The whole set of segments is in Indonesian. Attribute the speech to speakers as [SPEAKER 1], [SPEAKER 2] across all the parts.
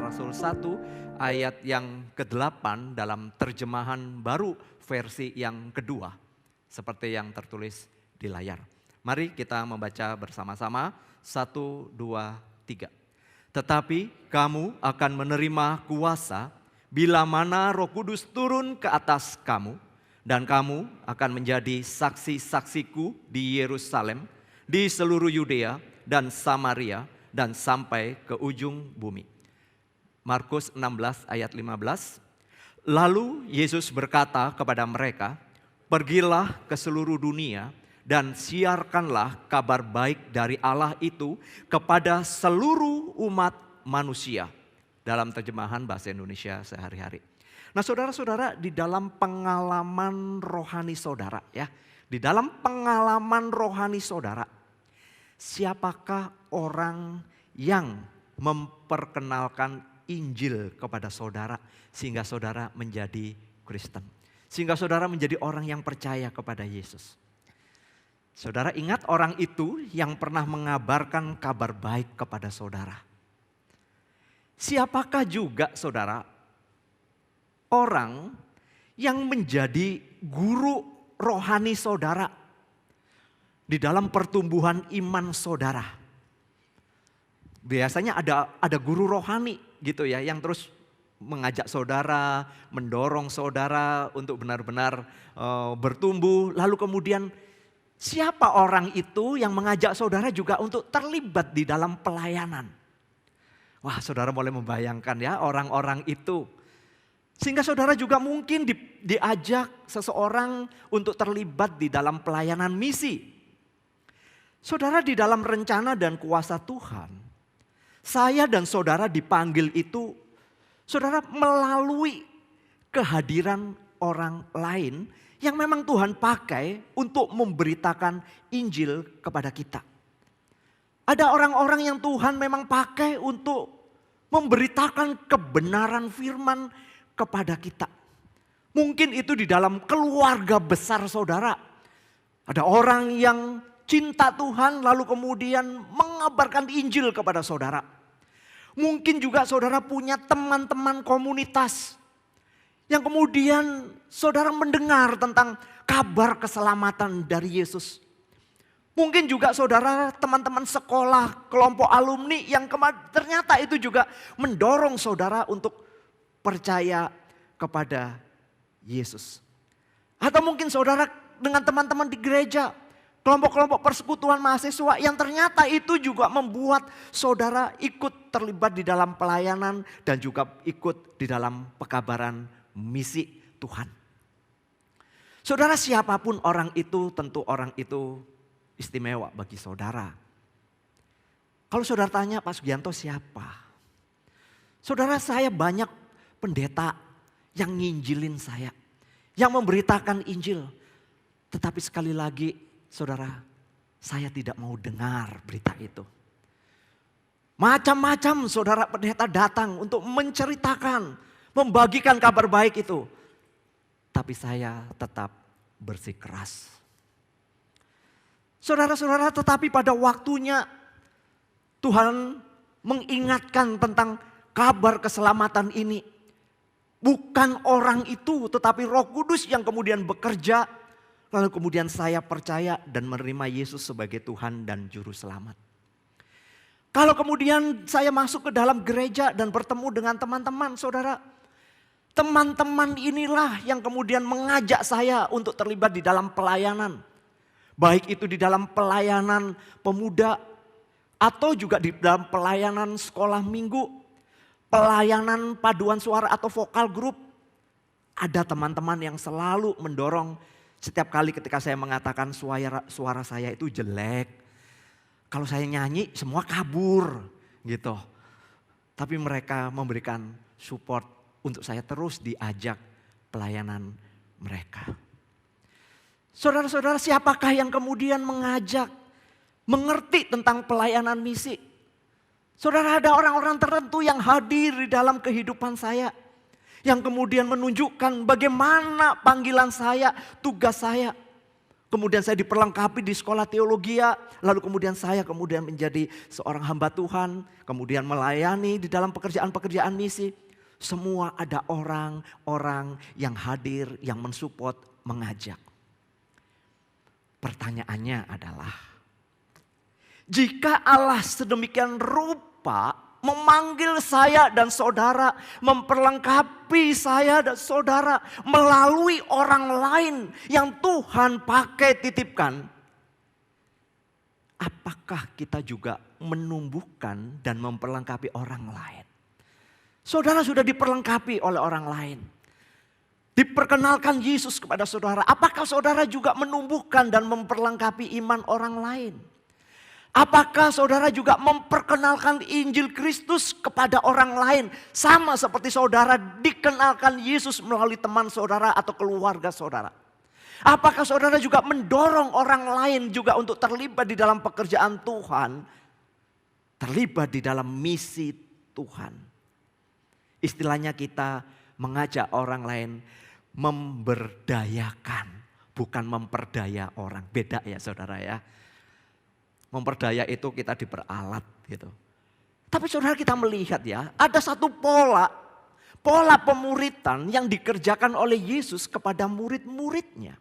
[SPEAKER 1] Rasul 1 ayat yang ke-8 dalam terjemahan baru versi yang kedua. Seperti yang tertulis di layar. Mari kita membaca bersama-sama. 1, 2, 3. Tetapi kamu akan menerima kuasa bila mana Roh Kudus turun ke atas kamu. Dan kamu akan menjadi saksi-saksiku di Yerusalem, di seluruh Yudea dan Samaria dan sampai ke ujung bumi. Markus 16 ayat 15. Lalu Yesus berkata kepada mereka, pergilah ke seluruh dunia dan siarkanlah kabar baik dari Allah itu kepada seluruh umat manusia. Dalam terjemahan bahasa Indonesia sehari-hari. Nah saudara-saudara, di dalam pengalaman rohani saudara ya. Di dalam pengalaman rohani saudara, siapakah orang yang memperkenalkan Injil kepada saudara sehingga saudara menjadi Kristen? Sehingga saudara menjadi orang yang percaya kepada Yesus. Saudara ingat orang itu yang pernah mengabarkan kabar baik kepada saudara. Siapakah juga saudara orang yang menjadi guru rohani saudara di dalam pertumbuhan iman saudara? Biasanya ada guru rohani gitu ya yang terus mengajak saudara, mendorong saudara untuk benar-benar bertumbuh. Lalu kemudian siapa orang itu yang mengajak saudara juga untuk terlibat di dalam pelayanan? Wah, saudara boleh membayangkan ya orang-orang itu. Sehingga saudara juga mungkin diajak seseorang untuk terlibat di dalam pelayanan misi. Saudara, di dalam rencana dan kuasa Tuhan, saya dan saudara dipanggil itu, saudara, melalui kehadiran orang lain yang memang Tuhan pakai untuk memberitakan Injil kepada kita. Ada orang-orang yang Tuhan memang pakai untuk memberitakan kebenaran firman kepada kita. Mungkin itu di dalam keluarga besar saudara. Ada orang yang cinta Tuhan lalu kemudian mengabarkan Injil kepada saudara. Mungkin juga saudara punya teman-teman komunitas yang kemudian saudara mendengar tentang kabar keselamatan dari Yesus. Mungkin juga saudara teman-teman sekolah, kelompok alumni yang ternyata itu juga mendorong saudara untuk percaya kepada Yesus. Atau mungkin saudara dengan teman-teman di gereja, kelompok-kelompok persekutuan mahasiswa yang ternyata itu juga membuat saudara ikut terlibat di dalam pelayanan dan juga ikut di dalam pekabaran misi Tuhan. Saudara, siapapun orang itu, tentu orang itu istimewa bagi saudara. Kalau saudara tanya, Pak Sugianto siapa? Saudara, saya banyak pendeta yang nginjilin saya, yang memberitakan Injil. Tetapi sekali lagi saudara, saya tidak mau dengar berita itu. Macam-macam saudara pendeta datang untuk menceritakan, membagikan kabar baik itu. Tapi saya tetap bersikeras. Saudara-saudara, tetapi pada waktunya Tuhan mengingatkan tentang kabar keselamatan ini. Bukan orang itu tetapi Roh Kudus yang kemudian bekerja. Lalu kemudian saya percaya dan menerima Yesus sebagai Tuhan dan Juru Selamat. Kalau kemudian saya masuk ke dalam gereja dan bertemu dengan teman-teman saudara. Teman-teman inilah yang kemudian mengajak saya untuk terlibat di dalam pelayanan. Baik itu di dalam pelayanan pemuda atau juga di dalam pelayanan sekolah minggu, pelayanan paduan suara atau vokal grup. Ada teman-teman yang selalu mendorong setiap kali ketika saya mengatakan suara saya itu jelek. Kalau saya nyanyi semua kabur gitu. Tapi mereka memberikan support untuk saya terus diajak pelayanan mereka. Saudara-saudara, siapakah yang kemudian mengajak mengerti tentang pelayanan misi? Saudara, ada orang-orang tertentu yang hadir di dalam kehidupan saya. Yang kemudian menunjukkan bagaimana panggilan saya, tugas saya. Kemudian saya diperlengkapi di sekolah teologi, lalu kemudian saya menjadi seorang hamba Tuhan, kemudian melayani di dalam pekerjaan-pekerjaan misi. Semua ada orang-orang yang hadir, yang mensupport, mengajak. Pertanyaannya adalah, jika Allah sedemikian rupa memanggil saya dan saudara, memperlengkapi saya dan saudara melalui orang lain yang Tuhan pakai titipkan, apakah kita juga menumbuhkan dan memperlengkapi orang lain? Saudara sudah diperlengkapi oleh orang lain. Diperkenalkan Yesus kepada saudara. Apakah saudara juga menumbuhkan dan memperlengkapi iman orang lain? Apakah saudara juga memperkenalkan Injil Kristus kepada orang lain? Sama seperti saudara dikenalkan Yesus melalui teman saudara atau keluarga saudara. Apakah saudara juga mendorong orang lain juga untuk terlibat di dalam pekerjaan Tuhan? Terlibat di dalam misi Tuhan. Istilahnya kita mengajak orang lain memberdayakan, bukan memperdaya orang. Beda ya saudara ya. Memperdaya itu kita diperalat gitu. Tapi saudara kita melihat ya, ada satu pola pemuritan yang dikerjakan oleh Yesus kepada murid-muridnya.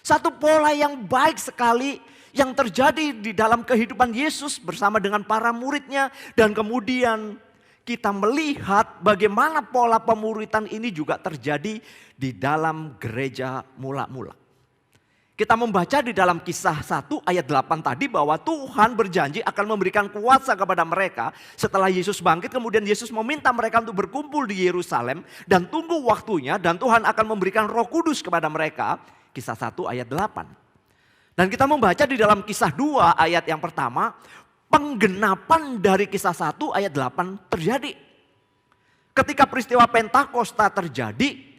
[SPEAKER 1] Satu pola yang baik sekali yang terjadi di dalam kehidupan Yesus bersama dengan para muridnya. Dan kemudian kita melihat bagaimana pola pemuritan ini juga terjadi di dalam gereja mula-mula. Kita membaca di dalam Kisah 1 ayat 8 tadi bahwa Tuhan berjanji akan memberikan kuasa kepada mereka setelah Yesus bangkit. Kemudian Yesus meminta mereka untuk berkumpul di Yerusalem dan tunggu waktunya, dan Tuhan akan memberikan Roh Kudus kepada mereka. Kisah 1 ayat 8. Dan kita membaca di dalam Kisah 2 ayat yang pertama, penggenapan dari Kisah 1 ayat 8 terjadi. Ketika peristiwa Pentakosta terjadi,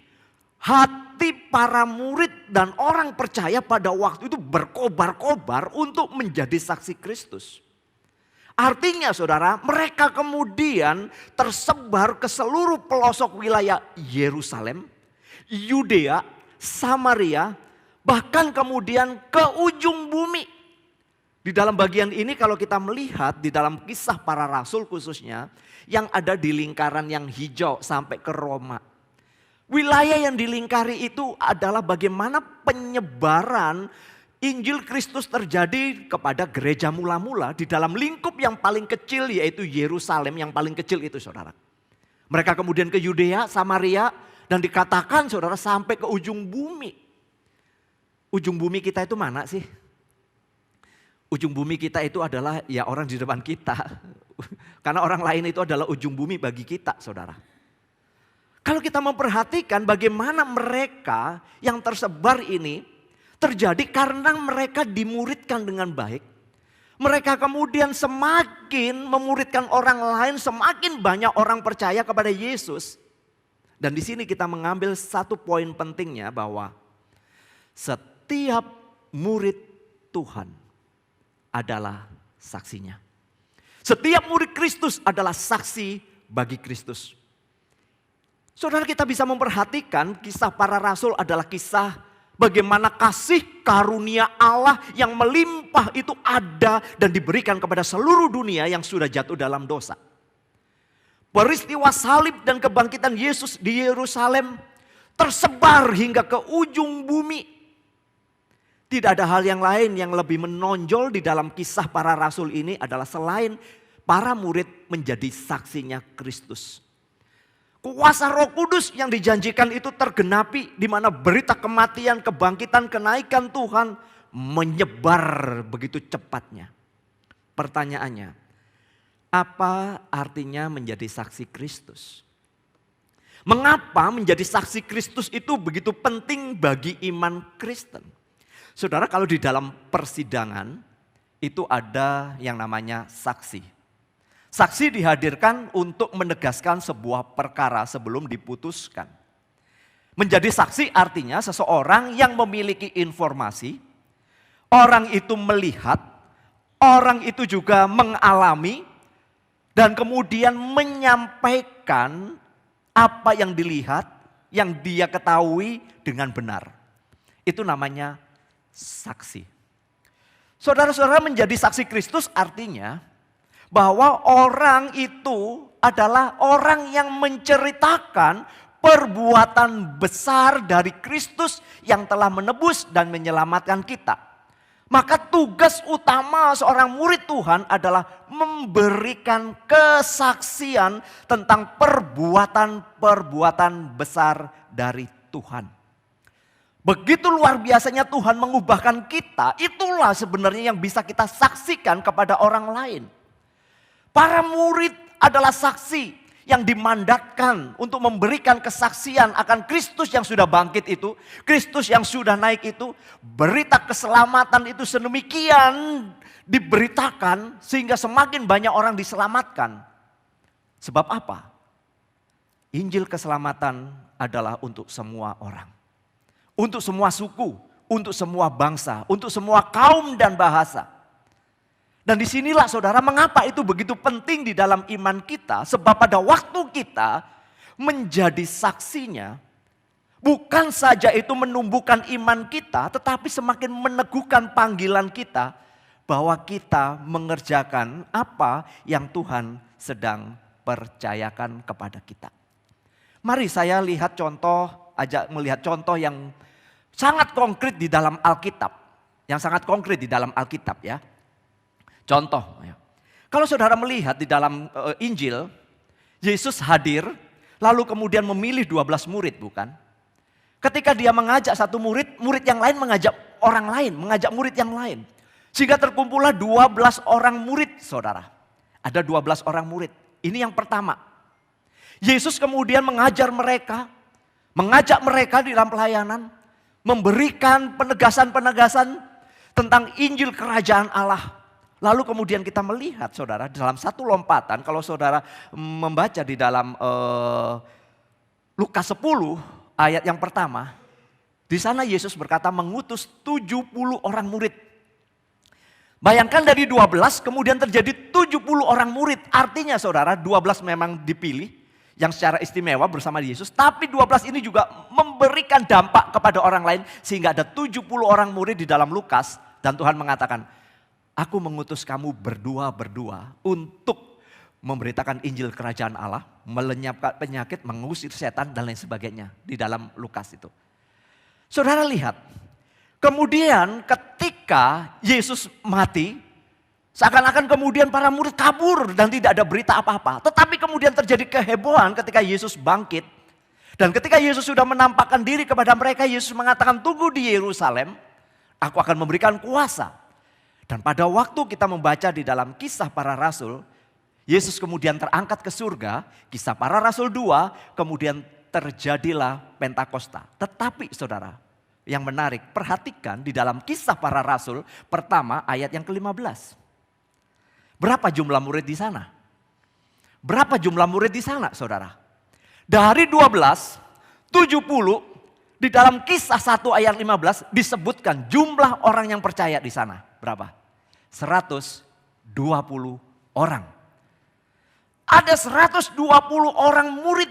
[SPEAKER 1] hati para murid dan orang percaya pada waktu itu berkobar-kobar untuk menjadi saksi Kristus. Artinya saudara, mereka kemudian tersebar ke seluruh pelosok wilayah Yerusalem, Yudea, Samaria, bahkan kemudian ke ujung bumi. Di dalam bagian ini kalau kita melihat di dalam Kisah Para Rasul khususnya, yang ada di lingkaran yang hijau sampai ke Roma. Wilayah yang dilingkari itu adalah bagaimana penyebaran Injil Kristus terjadi kepada gereja mula-mula di dalam lingkup yang paling kecil, yaitu Yerusalem yang paling kecil itu saudara. Mereka kemudian ke Yudea, Samaria, dan dikatakan saudara sampai ke ujung bumi. Ujung bumi kita itu mana sih? Ujung bumi kita itu adalah ya orang di depan kita. Karena orang lain itu adalah ujung bumi bagi kita saudara. Kalau kita memperhatikan bagaimana mereka yang tersebar ini terjadi karena mereka dimuridkan dengan baik. Mereka kemudian semakin memuridkan orang lain, semakin banyak orang percaya kepada Yesus. Dan di sini kita mengambil satu poin pentingnya bahwa setiap murid Tuhan adalah saksinya. Setiap murid Kristus adalah saksi bagi Kristus. Saudara, kita bisa memperhatikan Kisah Para Rasul adalah kisah bagaimana kasih karunia Allah yang melimpah itu ada dan diberikan kepada seluruh dunia yang sudah jatuh dalam dosa. Peristiwa salib dan kebangkitan Yesus di Yerusalem tersebar hingga ke ujung bumi. Tidak ada hal yang lain yang lebih menonjol di dalam Kisah Para Rasul ini adalah selain para murid menjadi saksinya Kristus. Kuasa Roh Kudus yang dijanjikan itu tergenapi, di mana berita kematian, kebangkitan, kenaikan Tuhan menyebar begitu cepatnya. Pertanyaannya, apa artinya menjadi saksi Kristus? Mengapa menjadi saksi Kristus itu begitu penting bagi iman Kristen? Saudara, kalau di dalam persidangan itu ada yang namanya saksi. Saksi dihadirkan untuk menegaskan sebuah perkara sebelum diputuskan. Menjadi saksi artinya seseorang yang memiliki informasi, orang itu melihat, orang itu juga mengalami, dan kemudian menyampaikan apa yang dilihat, yang dia ketahui dengan benar. Itu namanya saksi. Saudara-saudara, menjadi saksi Kristus artinya bahwa orang itu adalah orang yang menceritakan perbuatan besar dari Kristus yang telah menebus dan menyelamatkan kita. Maka tugas utama seorang murid Tuhan adalah memberikan kesaksian tentang perbuatan-perbuatan besar dari Tuhan. Begitu luar biasanya Tuhan mengubahkan kita, itulah sebenarnya yang bisa kita saksikan kepada orang lain. Para murid adalah saksi yang dimandatkan untuk memberikan kesaksian akan Kristus yang sudah bangkit itu, Kristus yang sudah naik itu, berita keselamatan itu sedemikian diberitakan sehingga semakin banyak orang diselamatkan. Sebab apa? Injil keselamatan adalah untuk semua orang. Untuk semua suku, untuk semua bangsa, untuk semua kaum dan bahasa. Dan disinilah saudara mengapa itu begitu penting di dalam iman kita. Sebab pada waktu kita menjadi saksinya, bukan saja itu menumbuhkan iman kita, tetapi semakin meneguhkan panggilan kita bahwa kita mengerjakan apa yang Tuhan sedang percayakan kepada kita. Mari saya lihat melihat contoh yang sangat konkret di dalam Alkitab. Yang sangat konkret di dalam Alkitab ya. Contoh, kalau saudara melihat di dalam Injil, Yesus hadir, lalu kemudian memilih 12 murid bukan? Ketika dia mengajak satu murid, murid yang lain mengajak orang lain, mengajak murid yang lain. Sehingga terkumpullah 12 orang murid saudara. Ada 12 orang murid, ini yang pertama. Yesus kemudian mengajak mereka di dalam pelayanan, memberikan penegasan-penegasan tentang Injil Kerajaan Allah. Lalu kemudian kita melihat saudara dalam satu lompatan, kalau saudara membaca di dalam Lukas 10 ayat yang pertama, di sana Yesus berkata mengutus 70 orang murid. Bayangkan dari 12 kemudian terjadi 70 orang murid, artinya saudara 12 memang dipilih yang secara istimewa bersama Yesus, tapi 12 ini juga memberikan dampak kepada orang lain sehingga ada 70 orang murid di dalam Lukas dan Tuhan mengatakan, aku mengutus kamu berdua-berdua untuk memberitakan Injil Kerajaan Allah, melenyapkan penyakit, mengusir setan dan lain sebagainya di dalam Lukas itu. Saudara lihat, kemudian ketika Yesus mati, seakan-akan kemudian para murid kabur dan tidak ada berita apa-apa. Tetapi kemudian terjadi kehebohan ketika Yesus bangkit. Dan ketika Yesus sudah menampakkan diri kepada mereka, Yesus mengatakan tunggu di Yerusalem, aku akan memberikan kuasa. Dan pada waktu kita membaca di dalam Kisah Para Rasul, Yesus kemudian terangkat ke surga, Kisah Para Rasul 2, kemudian terjadilah Pentakosta. Tetapi saudara, yang menarik, perhatikan di dalam Kisah Para Rasul pertama ayat yang ke-15. Berapa jumlah murid di sana? Berapa jumlah murid di sana saudara? Dari 12, 70 di dalam Kisah 1 ayat 15 disebutkan jumlah orang yang percaya di sana. Berapa? 120 orang. Ada 120 orang murid,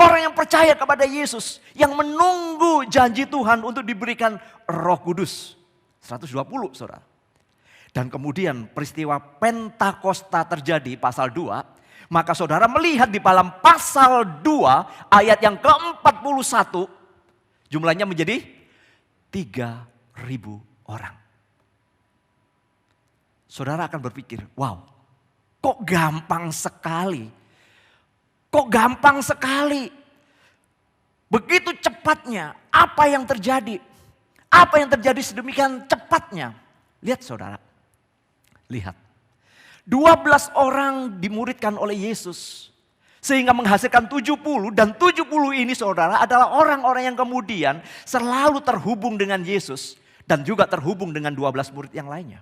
[SPEAKER 1] orang yang percaya kepada Yesus, yang menunggu janji Tuhan untuk diberikan Roh Kudus. 120 saudara. Dan kemudian peristiwa Pentakosta terjadi pasal 2. Maka saudara melihat di dalam pasal 2 ayat yang ke-41. Jumlahnya menjadi 3.000 orang. Saudara akan berpikir, wow, kok gampang sekali. Kok gampang sekali. Begitu cepatnya apa yang terjadi. Apa yang terjadi sedemikian cepatnya. Lihat saudara. Lihat, 12 orang dimuridkan oleh Yesus sehingga menghasilkan 70 dan 70 ini saudara adalah orang-orang yang kemudian selalu terhubung dengan Yesus dan juga terhubung dengan 12 murid yang lainnya.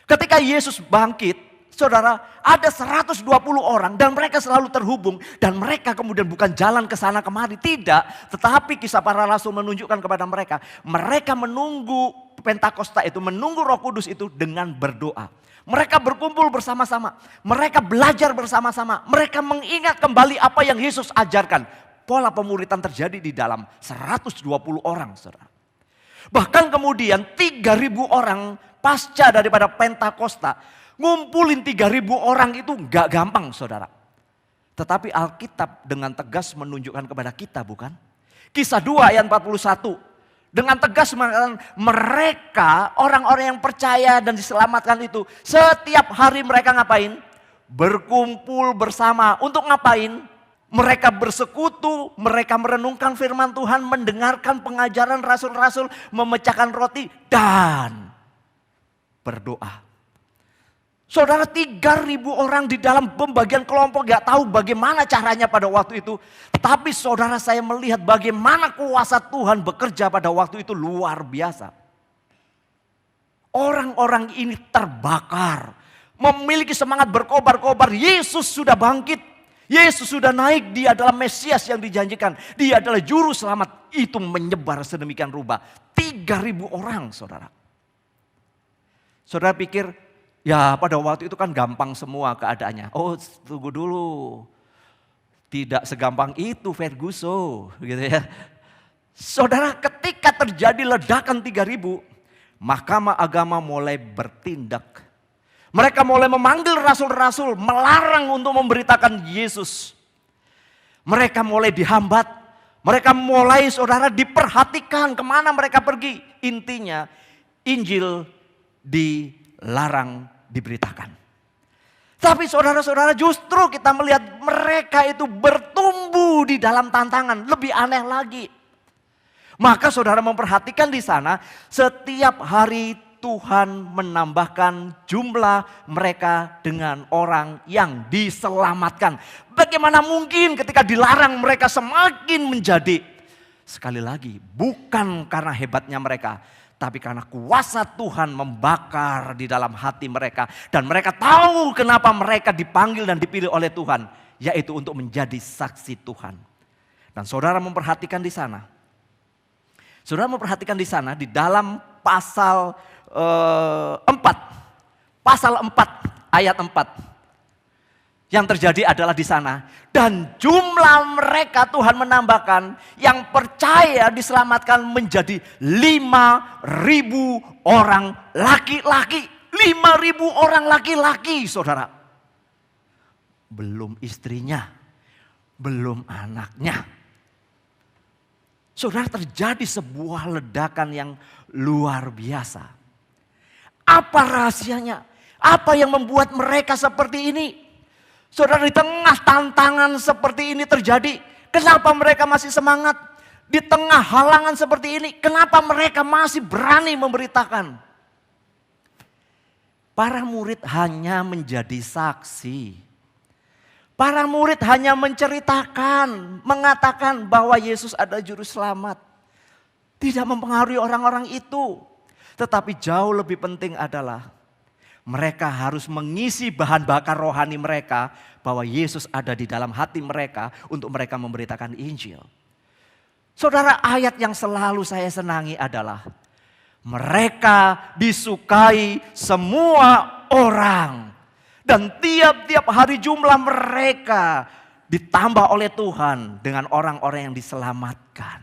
[SPEAKER 1] Ketika Yesus bangkit, saudara ada 120 orang dan mereka selalu terhubung dan mereka kemudian bukan jalan ke sana kemari, tidak, tetapi Kisah Para Rasul menunjukkan kepada mereka, mereka menunggu Pentakosta itu, menunggu Roh Kudus itu dengan berdoa. Mereka berkumpul bersama-sama, mereka belajar bersama-sama, mereka mengingat kembali apa yang Yesus ajarkan. Pola pemuridan terjadi di dalam 120 orang, saudara. Bahkan kemudian 3.000 orang pasca daripada Pentakosta, ngumpulin 3.000 orang itu gak gampang saudara. Tetapi Alkitab dengan tegas menunjukkan kepada kita bukan? Kisah 2 ayat 41. Dengan tegas mengatakan mereka orang-orang yang percaya dan diselamatkan itu. Setiap hari mereka ngapain? Berkumpul bersama. Untuk ngapain? Mereka bersekutu, mereka merenungkan firman Tuhan, mendengarkan pengajaran rasul-rasul, memecahkan roti dan berdoa. Saudara, 3.000 orang di dalam pembagian kelompok gak tahu bagaimana caranya pada waktu itu. Tapi saudara, saya melihat bagaimana kuasa Tuhan bekerja pada waktu itu luar biasa. Orang-orang ini terbakar, memiliki semangat berkobar-kobar. Yesus sudah bangkit, Yesus sudah naik, dia adalah Mesias yang dijanjikan. Dia adalah juru selamat. Itu menyebar sedemikian rupa. 3.000 orang saudara. Saudara pikir, ya pada waktu itu kan gampang semua keadaannya. Oh tunggu dulu. Tidak segampang itu Ferguson. Gitu ya. Saudara, ketika terjadi ledakan 3.000, Mahkamah Agama mulai bertindak. Mereka mulai memanggil rasul-rasul, melarang untuk memberitakan Yesus. Mereka mulai dihambat. Mereka mulai saudara diperhatikan kemana mereka pergi. Intinya Injil dilarang diberitakan. Tapi saudara-saudara, justru kita melihat mereka itu bertumbuh di dalam tantangan. Lebih aneh lagi. Maka saudara memperhatikan di sana, setiap hari Tuhan menambahkan jumlah mereka dengan orang yang diselamatkan. Bagaimana mungkin ketika dilarang mereka semakin menjadi. Sekali lagi, bukan karena hebatnya mereka, tapi karena kuasa Tuhan membakar di dalam hati mereka. Dan mereka tahu kenapa mereka dipanggil dan dipilih oleh Tuhan. Yaitu untuk menjadi saksi Tuhan. Dan saudara memperhatikan di sana. Saudara memperhatikan di sana di dalam pasal 4. Pasal 4 ayat 4. Yang terjadi adalah di sana. Dan jumlah mereka Tuhan menambahkan yang percaya diselamatkan menjadi 5.000 orang laki-laki. 5.000 orang laki-laki saudara. Belum istrinya, belum anaknya. Saudara, terjadi sebuah ledakan yang luar biasa. Apa rahasianya? Apa yang membuat mereka seperti ini? Saudara, di tengah tantangan seperti ini terjadi, kenapa mereka masih semangat? Di tengah halangan seperti ini, kenapa mereka masih berani memberitakan? Para murid hanya menjadi saksi. Para murid hanya menceritakan, mengatakan bahwa Yesus ada juru selamat. Tidak mempengaruhi orang-orang itu. Tetapi jauh lebih penting adalah mereka harus mengisi bahan bakar rohani mereka bahwa Yesus ada di dalam hati mereka untuk mereka memberitakan Injil. Saudara, ayat yang selalu saya senangi adalah mereka disukai semua orang. Dan tiap-tiap hari jumlah mereka ditambah oleh Tuhan dengan orang-orang yang diselamatkan.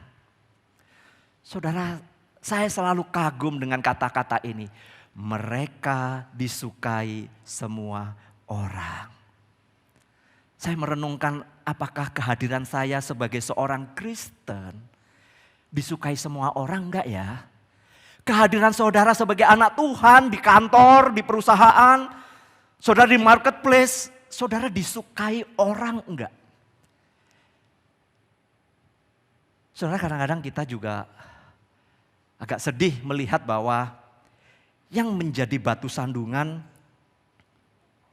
[SPEAKER 1] Saudara, saya selalu kagum dengan kata-kata ini. Mereka disukai semua orang. Saya merenungkan apakah kehadiran saya sebagai seorang Kristen disukai semua orang enggak ya? Kehadiran saudara sebagai anak Tuhan di kantor, di perusahaan, saudara di marketplace, saudara disukai orang enggak? Saudara, kadang-kadang kita juga agak sedih melihat bahwa yang menjadi batu sandungan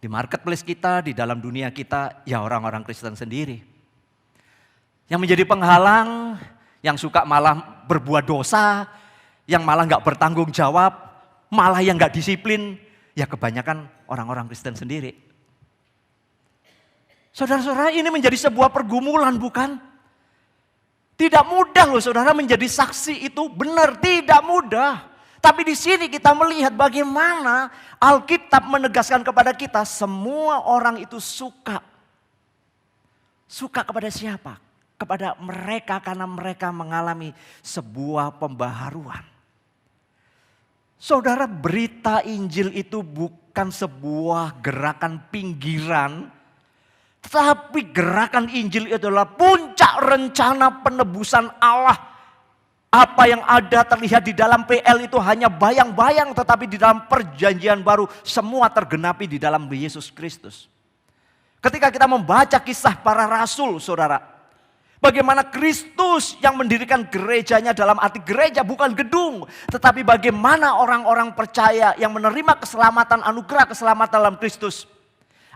[SPEAKER 1] di marketplace kita, di dalam dunia kita, ya orang-orang Kristen sendiri. Yang menjadi penghalang, yang suka malah berbuat dosa, yang malah gak bertanggung jawab, malah yang gak disiplin, ya kebanyakan orang-orang Kristen sendiri. Saudara-saudara, ini menjadi sebuah pergumulan bukan? Tidak mudah loh saudara menjadi saksi itu, benar tidak mudah. Tapi di sini kita melihat bagaimana Alkitab menegaskan kepada kita semua orang itu suka. Suka kepada siapa? Kepada mereka karena mereka mengalami sebuah pembaharuan. Saudara, berita Injil itu bukan sebuah gerakan pinggiran, tetapi gerakan Injil itu adalah puncak rencana penebusan Allah. Apa yang ada terlihat di dalam PL itu hanya bayang-bayang, tetapi di dalam perjanjian baru semua tergenapi di dalam Yesus Kristus. Ketika kita membaca kisah para rasul, saudara, bagaimana Kristus yang mendirikan gerejanya, dalam arti gereja bukan gedung, tetapi bagaimana orang-orang percaya yang menerima keselamatan, anugerah keselamatan dalam Kristus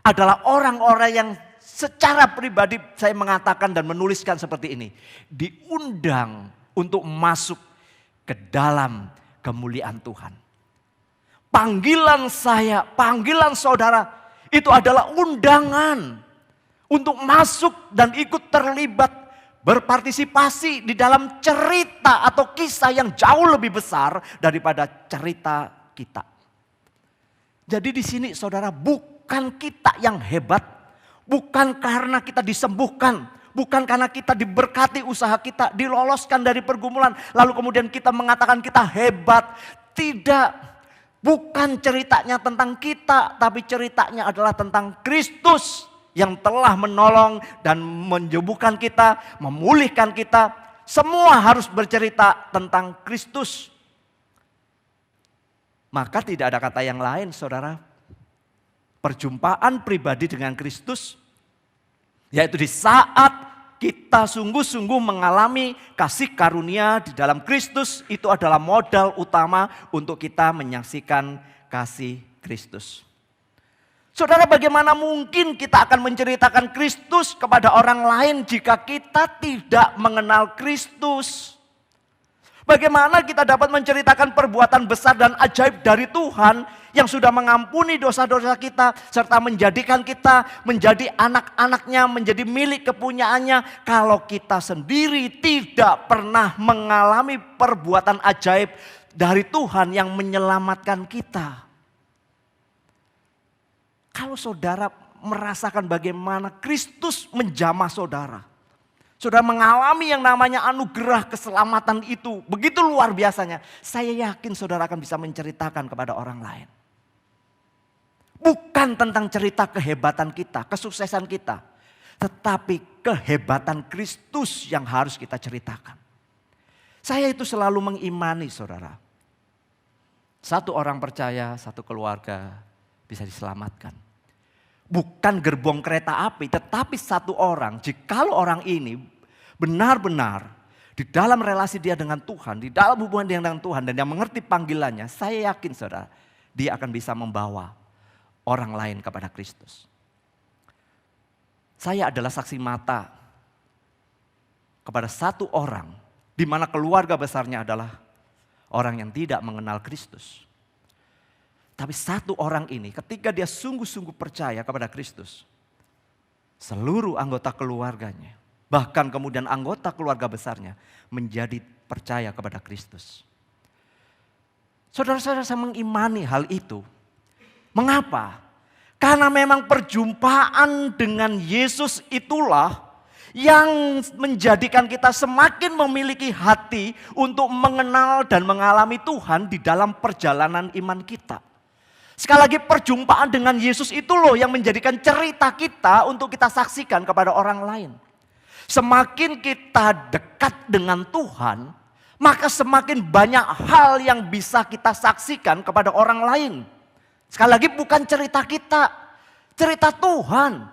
[SPEAKER 1] adalah orang-orang yang secara pribadi saya mengatakan dan menuliskan seperti ini, diundang untuk masuk ke dalam kemuliaan Tuhan. Panggilan saya, panggilan saudara, itu adalah undangan untuk masuk dan ikut terlibat, berpartisipasi di dalam cerita atau kisah yang jauh lebih besar daripada cerita kita. Jadi di sini saudara, bukan kita yang hebat, bukan karena kita disembuhkan, bukan karena kita diberkati usaha kita, diloloskan dari pergumulan, lalu kemudian kita mengatakan kita hebat. Tidak, bukan ceritanya tentang kita, tapi ceritanya adalah tentang Kristus yang telah menolong dan menyembuhkan kita, memulihkan kita. Semua harus bercerita tentang Kristus. Maka tidak ada kata yang lain, saudara. Perjumpaan pribadi dengan Kristus, yaitu di saat kita sungguh-sungguh mengalami kasih karunia di dalam Kristus, itu adalah modal utama untuk kita menyaksikan kasih Kristus. Saudara, bagaimana mungkin kita akan menceritakan Kristus kepada orang lain jika kita tidak mengenal Kristus? Bagaimana kita dapat menceritakan perbuatan besar dan ajaib dari Tuhan yang sudah mengampuni dosa-dosa kita, serta menjadikan kita menjadi anak-anaknya, menjadi milik kepunyaannya, kalau kita sendiri tidak pernah mengalami perbuatan ajaib dari Tuhan yang menyelamatkan kita? Kalau saudara merasakan bagaimana Kristus menjamah saudara, saudara mengalami yang namanya anugerah keselamatan itu begitu luar biasanya, saya yakin saudara akan bisa menceritakan kepada orang lain. Bukan tentang cerita kehebatan kita, kesuksesan kita, tetapi kehebatan Kristus yang harus kita ceritakan. Saya itu selalu mengimani saudara, satu orang percaya, satu keluarga bisa diselamatkan. Bukan gerbong kereta api, tetapi satu orang, jikalau orang ini benar-benar di dalam relasi dia dengan Tuhan, di dalam hubungan dia dengan Tuhan dan yang mengerti panggilannya, saya yakin saudara, dia akan bisa membawa orang lain kepada Kristus. Saya adalah saksi mata kepada satu orang di mana keluarga besarnya adalah orang yang tidak mengenal Kristus. Tapi satu orang ini ketika dia sungguh-sungguh percaya kepada Kristus, seluruh anggota keluarganya, bahkan kemudian anggota keluarga besarnya menjadi percaya kepada Kristus. Saudara-saudara, saya mengimani hal itu. Mengapa? Karena memang perjumpaan dengan Yesus itulah yang menjadikan kita semakin memiliki hati untuk mengenal dan mengalami Tuhan di dalam perjalanan iman kita. Sekali lagi, perjumpaan dengan Yesus itu loh yang menjadikan cerita kita untuk kita saksikan kepada orang lain. Semakin kita dekat dengan Tuhan, maka semakin banyak hal yang bisa kita saksikan kepada orang lain. Sekali lagi, bukan cerita kita, cerita Tuhan.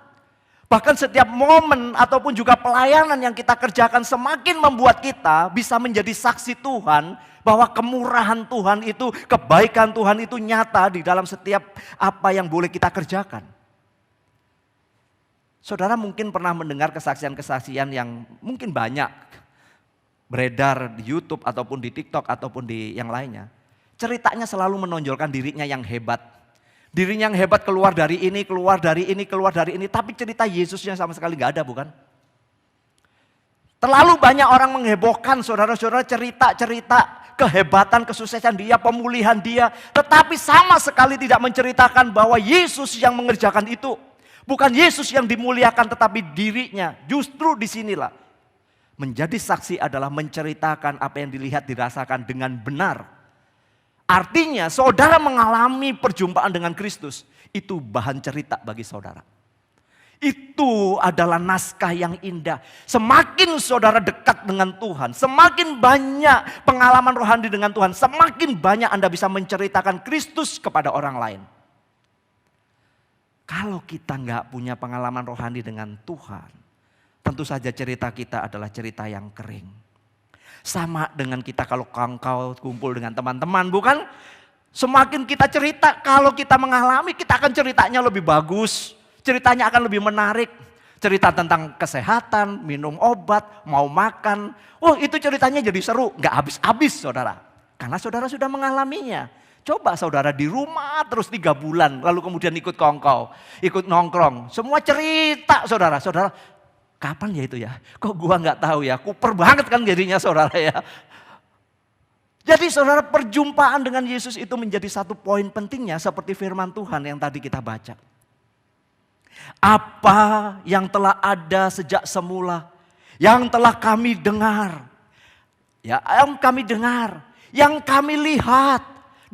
[SPEAKER 1] Bahkan setiap momen ataupun juga pelayanan yang kita kerjakan semakin membuat kita bisa menjadi saksi Tuhan bahwa kemurahan Tuhan itu, kebaikan Tuhan itu nyata di dalam setiap apa yang boleh kita kerjakan. Saudara mungkin pernah mendengar kesaksian-kesaksian yang mungkin banyak beredar di YouTube ataupun di TikTok ataupun di yang lainnya. Ceritanya selalu menonjolkan dirinya yang hebat. Dirinya yang hebat keluar dari ini, keluar dari ini, keluar dari ini. Tapi cerita Yesusnya sama sekali gak ada, bukan? Terlalu banyak orang menghebohkan saudara-saudara cerita-cerita kehebatan, kesuksesan dia, pemulihan dia. Tetapi sama sekali tidak menceritakan bahwa Yesus yang mengerjakan itu. Bukan Yesus yang dimuliakan tetapi dirinya. Justru disinilah menjadi saksi adalah menceritakan apa yang dilihat, dirasakan dengan benar. Artinya saudara mengalami perjumpaan dengan Kristus, itu bahan cerita bagi saudara. Itu adalah naskah yang indah. Semakin saudara dekat dengan Tuhan, semakin banyak pengalaman rohani dengan Tuhan, semakin banyak Anda bisa menceritakan Kristus kepada orang lain. Kalau kita nggak punya pengalaman rohani dengan Tuhan, tentu saja cerita kita adalah cerita yang kering. Sama dengan kita kalau kau kumpul dengan teman-teman, bukan? Semakin kita cerita, kalau kita mengalami, kita akan ceritanya lebih bagus. Ceritanya akan lebih menarik. Cerita tentang kesehatan, minum obat, mau makan. Oh, itu ceritanya jadi seru, nggak habis-habis saudara. Karena saudara sudah mengalaminya. Coba saudara di rumah terus 3 bulan, lalu kemudian ikut kongkow, ikut nongkrong. Semua cerita saudara. Saudara, kapan ya itu ya? Kok gua nggak tahu ya? Kuper banget kan jadinya saudara ya. Jadi saudara, perjumpaan dengan Yesus itu menjadi satu poin pentingnya seperti firman Tuhan yang tadi kita baca. Apa yang telah ada sejak semula, yang telah kami dengar, yang kami lihat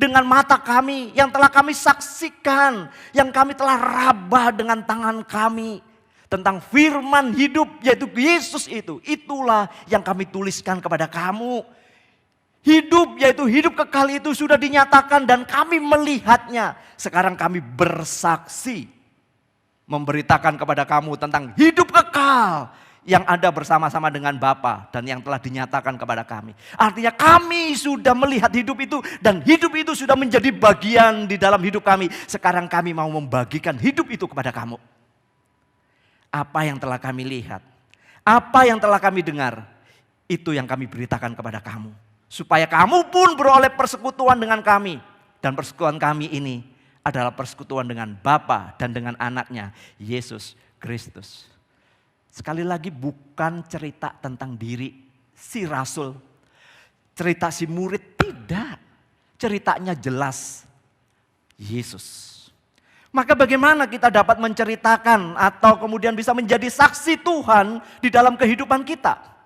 [SPEAKER 1] dengan mata kami, yang telah kami saksikan, yang kami telah raba dengan tangan kami, tentang firman hidup yaitu Yesus itu, itulah yang kami tuliskan kepada kamu. Hidup yaitu hidup kekal itu sudah dinyatakan dan kami melihatnya. Sekarang kami bersaksi, memberitakan kepada kamu tentang hidup kekal yang ada bersama-sama dengan Bapa dan yang telah dinyatakan kepada kami. Artinya kami sudah melihat hidup itu dan hidup itu sudah menjadi bagian di dalam hidup kami. Sekarang kami mau membagikan hidup itu kepada kamu. Apa yang telah kami lihat, apa yang telah kami dengar, itu yang kami beritakan kepada kamu. Supaya kamu pun beroleh persekutuan dengan kami. Dan persekutuan kami ini adalah persekutuan dengan Bapa dan dengan anaknya, Yesus Kristus. Sekali lagi bukan cerita tentang diri si rasul, cerita si murid, tidak. Ceritanya jelas Yesus. Maka bagaimana kita dapat menceritakan atau kemudian bisa menjadi saksi Tuhan di dalam kehidupan kita?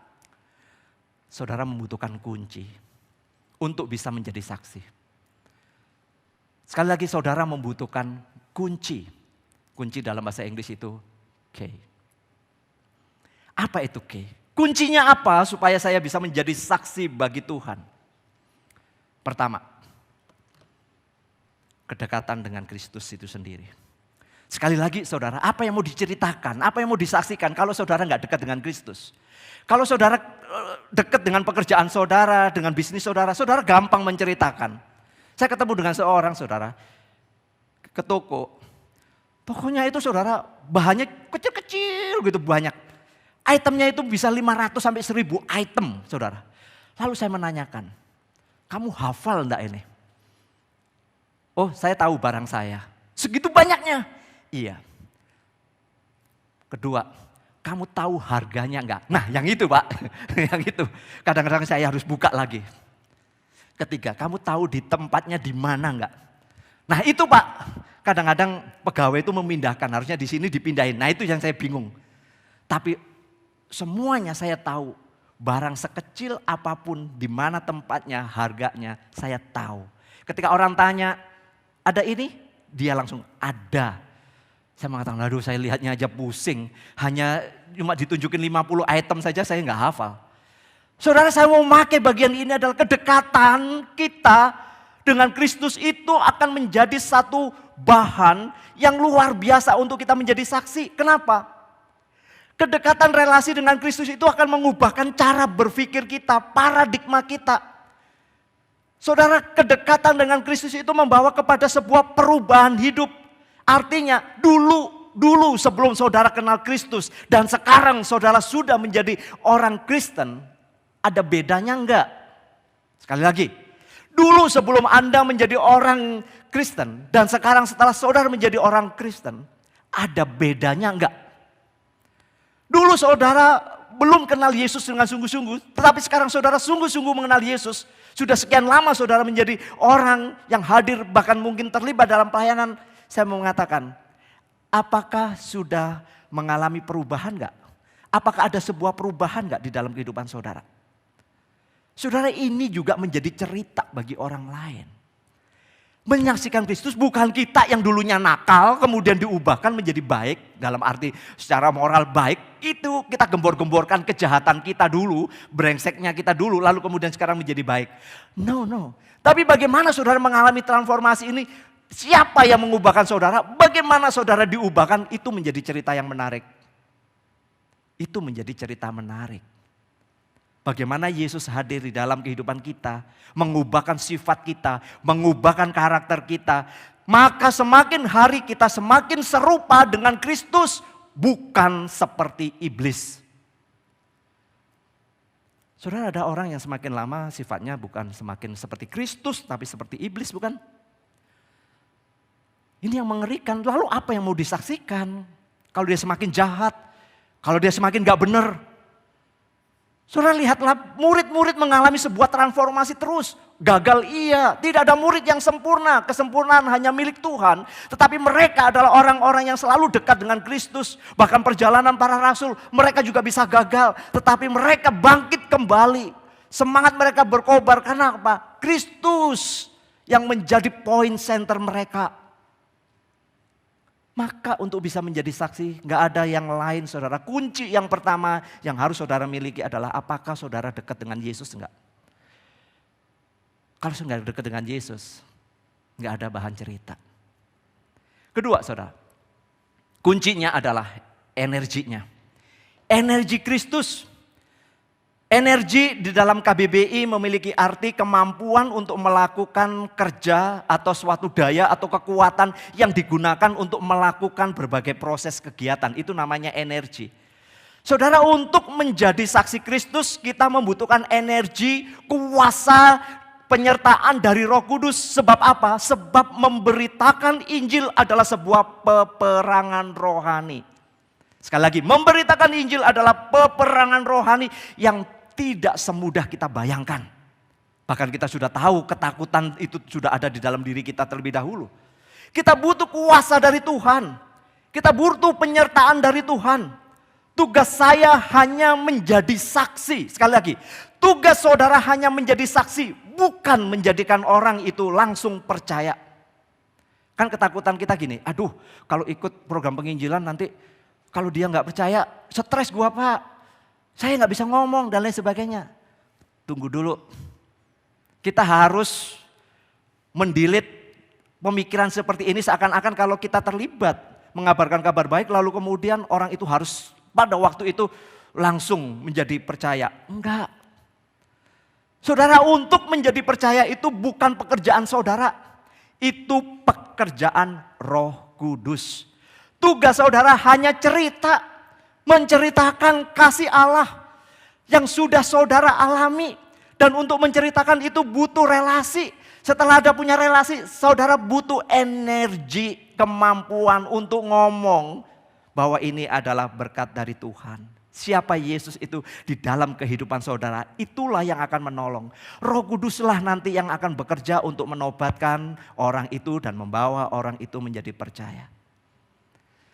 [SPEAKER 1] Saudara membutuhkan kunci untuk bisa menjadi saksi. Sekali lagi saudara membutuhkan kunci. Kunci dalam bahasa Inggris itu key. Apa itu key? Kuncinya apa supaya saya bisa menjadi saksi bagi Tuhan? Pertama, kedekatan dengan Kristus itu sendiri. Sekali lagi saudara, apa yang mau diceritakan, apa yang mau disaksikan kalau saudara nggak dekat dengan Kristus? Kalau saudara dekat dengan pekerjaan saudara, dengan bisnis saudara, saudara gampang menceritakan. Saya ketemu dengan seorang saudara ke toko. Tokonya itu saudara bahannya kecil-kecil gitu banyak. Itemnya itu bisa 500 sampai 1000 item saudara. Lalu saya menanyakan, kamu hafal enggak ini? Oh, saya tahu barang saya. Segitu banyaknya? Iya. Kedua, kamu tahu harganya enggak? Nah, yang itu Pak. Yang itu. Kadang-kadang saya harus buka lagi. Ketiga, kamu tahu di tempatnya di mana enggak? Nah, itu Pak. Kadang-kadang pegawai itu memindahkan, harusnya di sini dipindahin. Nah, itu yang saya bingung. Tapi semuanya saya tahu. Barang sekecil apapun, di mana tempatnya, harganya, saya tahu. Ketika orang tanya, ada ini? Dia langsung ada. Saya mengatakan, aduh saya lihatnya aja pusing. Hanya cuma ditunjukin 50 item saja saya nggak hafal. Saudara, saya mau memakai bagian ini adalah kedekatan kita dengan Kristus itu akan menjadi satu bahan yang luar biasa untuk kita menjadi saksi. Kenapa? Kedekatan relasi dengan Kristus itu akan mengubahkan cara berpikir kita, paradigma kita. Saudara, kedekatan dengan Kristus itu membawa kepada sebuah perubahan hidup. Artinya dulu sebelum saudara kenal Kristus dan sekarang saudara sudah menjadi orang Kristen, ada bedanya enggak? Sekali lagi, dulu sebelum Anda menjadi orang Kristen dan sekarang setelah saudara menjadi orang Kristen, ada bedanya enggak? Dulu saudara belum kenal Yesus dengan sungguh-sungguh, tetapi sekarang saudara sungguh-sungguh mengenal Yesus. Sudah sekian lama saudara menjadi orang yang hadir bahkan mungkin terlibat dalam pelayanan. Saya mau mengatakan, apakah sudah mengalami perubahan enggak? Apakah ada sebuah perubahan enggak di dalam kehidupan saudara? Saudara, ini juga menjadi cerita bagi orang lain. Menyaksikan Kristus bukan kita yang dulunya nakal kemudian diubahkan menjadi baik. Dalam arti secara moral baik, itu kita gembor-gemborkan kejahatan kita dulu, brengseknya kita dulu, lalu kemudian sekarang menjadi baik. No. Tapi bagaimana saudara mengalami transformasi ini? Siapa yang mengubahkan saudara? Bagaimana saudara diubahkan? Itu menjadi cerita yang menarik. Itu menjadi cerita menarik. Bagaimana Yesus hadir di dalam kehidupan kita, mengubahkan sifat kita, mengubahkan karakter kita. Maka semakin hari kita semakin serupa dengan Kristus, bukan seperti iblis. Saudara, ada orang yang semakin lama sifatnya bukan semakin seperti Kristus, tapi seperti iblis, bukan? Ini yang mengerikan. Lalu apa yang mau disaksikan? Kalau dia semakin jahat, kalau dia semakin gak benar. Saudara, lihatlah murid-murid mengalami sebuah transformasi terus. Gagal iya, tidak ada murid yang sempurna. Kesempurnaan hanya milik Tuhan. Tetapi mereka adalah orang-orang yang selalu dekat dengan Kristus. Bahkan perjalanan para rasul, mereka juga bisa gagal. Tetapi mereka bangkit kembali. Semangat mereka berkobar karena apa? Kristus yang menjadi point center mereka. Maka untuk bisa menjadi saksi gak ada yang lain saudara. Kunci yang pertama yang harus saudara miliki adalah apakah saudara dekat dengan Yesus enggak. Kalau saudara dekat dengan Yesus gak ada bahan cerita. Kedua saudara, kuncinya adalah energinya. Energi Kristus. Energi di dalam KBBI memiliki arti kemampuan untuk melakukan kerja atau suatu daya atau kekuatan yang digunakan untuk melakukan berbagai proses kegiatan. Itu namanya energi. Saudara, untuk menjadi saksi Kristus kita membutuhkan energi, kuasa, penyertaan dari Roh Kudus. Sebab apa? Sebab memberitakan Injil adalah sebuah peperangan rohani. Sekali lagi, memberitakan Injil adalah peperangan rohani yang tidak semudah kita bayangkan. Bahkan kita sudah tahu ketakutan itu sudah ada di dalam diri kita terlebih dahulu. Kita butuh kuasa dari Tuhan. Kita butuh penyertaan dari Tuhan. Tugas saya hanya menjadi saksi. Sekali lagi, tugas saudara hanya menjadi saksi. Bukan menjadikan orang itu langsung percaya. Kan ketakutan kita gini, aduh kalau ikut program penginjilan nanti kalau dia gak percaya, stres gua Pak. Saya gak bisa ngomong dan lain sebagainya. Tunggu dulu. Kita harus mendelete pemikiran seperti ini seakan-akan kalau kita terlibat mengabarkan kabar baik lalu kemudian orang itu harus pada waktu itu langsung menjadi percaya. Enggak. Saudara, untuk menjadi percaya itu bukan pekerjaan saudara. Itu pekerjaan Roh Kudus. Tugas saudara hanya cerita. Menceritakan kasih Allah yang sudah saudara alami. Dan untuk menceritakan itu butuh relasi. Setelah ada punya relasi, saudara butuh energi, kemampuan untuk ngomong bahwa ini adalah berkat dari Tuhan. Siapa Yesus itu di dalam kehidupan saudara, itulah yang akan menolong. Roh Kuduslah nanti yang akan bekerja untuk menobatkan orang itu dan membawa orang itu menjadi percaya.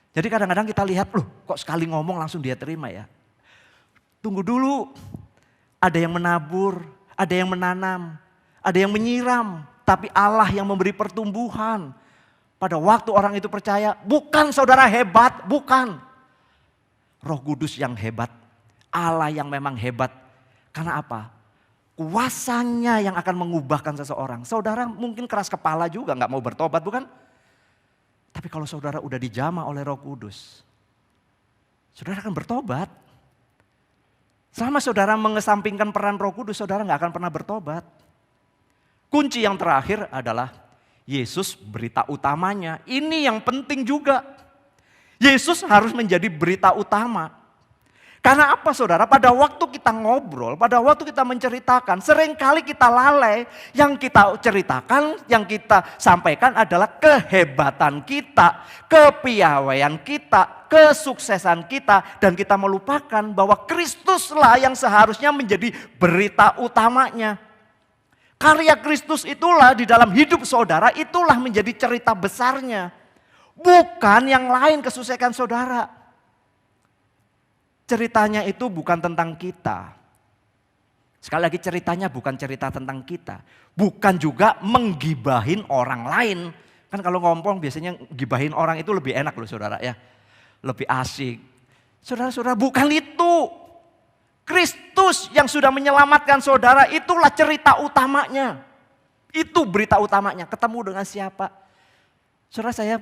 [SPEAKER 1] Jadi kadang-kadang kita lihat, loh kok sekali ngomong langsung dia terima ya. Tunggu dulu, ada yang menabur, ada yang menanam, ada yang menyiram. Tapi Allah yang memberi pertumbuhan. Pada waktu orang itu percaya, bukan saudara hebat, bukan. Roh Kudus yang hebat, Allah yang memang hebat. Karena apa? Kuasanya yang akan mengubahkan seseorang. Saudara mungkin keras kepala juga gak mau bertobat, bukan? Tapi kalau saudara udah dijamah oleh Roh Kudus, saudara akan bertobat. Selama saudara mengesampingkan peran Roh Kudus, saudara gak akan pernah bertobat. Kunci yang terakhir adalah Yesus berita utamanya. Ini yang penting juga. Yesus harus menjadi berita utama. Karena apa saudara? Pada waktu kita ngobrol, pada waktu kita menceritakan, seringkali kita lalai. Yang kita ceritakan, yang kita sampaikan adalah kehebatan kita, kepiawaian kita, kesuksesan kita. Dan kita melupakan bahwa Kristuslah yang seharusnya menjadi berita utamanya. Karya Kristus itulah di dalam hidup saudara, itulah menjadi cerita besarnya. Bukan yang lain kesuksesan saudara. Ceritanya itu bukan tentang kita. Sekali lagi ceritanya bukan cerita tentang kita. Bukan juga menggibahin orang lain. Kan kalau ngomong biasanya gibahin orang itu lebih enak loh saudara ya. Lebih asik. Saudara-saudara bukan itu. Kristus yang sudah menyelamatkan saudara itulah cerita utamanya. Itu berita utamanya. Ketemu dengan siapa? Saudara, saya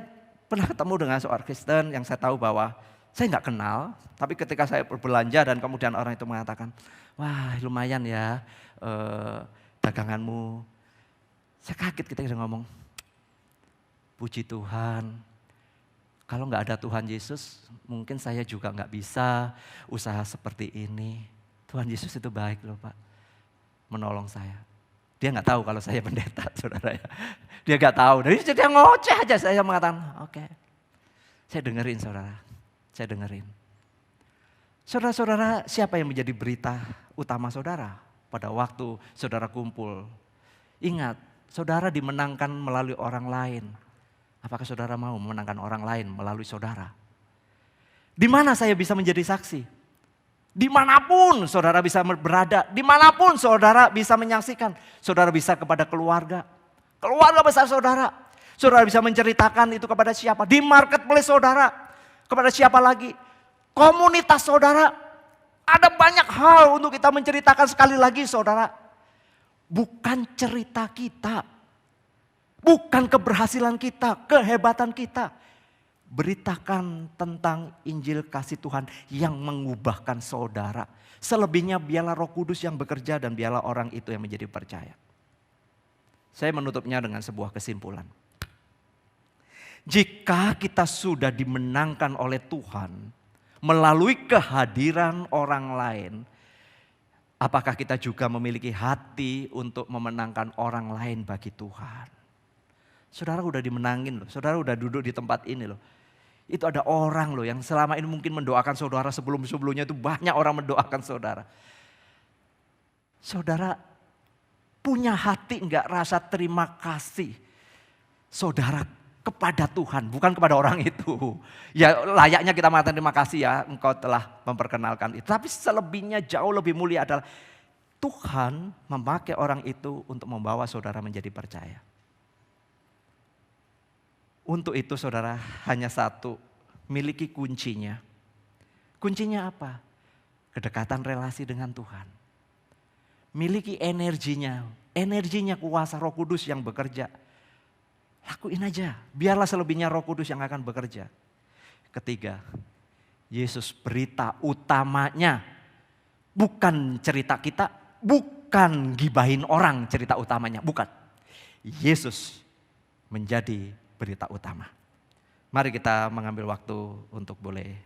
[SPEAKER 1] pernah ketemu dengan seorang Kristen yang saya tahu bahwa saya nggak kenal. Tapi ketika saya berbelanja dan kemudian orang itu mengatakan, wah lumayan ya daganganmu. Saya kaget ketika dia ngomong, puji Tuhan. Kalau nggak ada Tuhan Yesus, mungkin saya juga nggak bisa usaha seperti ini. Tuhan Yesus itu baik loh Pak, menolong saya. Dia nggak tahu kalau saya pendeta, saudara ya. Dia nggak tahu. Dari dia ngoceh aja, saya mengatakan, oke. Saya dengerin saudara, saya dengerin. Saudara-saudara, siapa yang menjadi berita utama saudara pada waktu saudara kumpul? Ingat, saudara dimenangkan melalui orang lain. Apakah saudara mau memenangkan orang lain melalui saudara? Di mana saya bisa menjadi saksi? Dimanapun saudara bisa berada, dimanapun saudara bisa menyaksikan. Saudara bisa kepada keluarga besar saudara. Saudara bisa menceritakan itu kepada siapa? Di marketplace saudara, kepada siapa lagi? Komunitas saudara. Ada banyak hal untuk kita menceritakan sekali lagi saudara. Bukan cerita kita. Bukan keberhasilan kita, kehebatan kita. Beritakan tentang Injil kasih Tuhan yang mengubahkan saudara. Selebihnya biarlah Roh Kudus yang bekerja dan biarlah orang itu yang menjadi percaya. Saya menutupnya dengan sebuah kesimpulan. Jika kita sudah dimenangkan oleh Tuhan melalui kehadiran orang lain, apakah kita juga memiliki hati untuk memenangkan orang lain bagi Tuhan? Saudara udah dimenangin loh, saudara udah duduk di tempat ini loh. Itu ada orang loh yang selama ini mungkin mendoakan saudara sebelumnya itu banyak orang mendoakan saudara. Saudara punya hati enggak rasa terima kasih saudara kepada Tuhan, bukan kepada orang itu. Ya layaknya kita mengatakan terima kasih ya engkau telah memperkenalkan itu. Tapi selebihnya jauh lebih mulia adalah Tuhan memakai orang itu untuk membawa saudara menjadi percaya. Untuk itu saudara hanya satu, miliki kuncinya. Kuncinya apa? Kedekatan relasi dengan Tuhan. Miliki energinya kuasa Roh Kudus yang bekerja. Lakuin aja, biarlah selebihnya Roh Kudus yang akan bekerja. Ketiga, Yesus berita utamanya. Bukan cerita kita, bukan gibahin orang cerita utamanya, bukan. Yesus menjadi berita utama. Mari kita mengambil waktu untuk boleh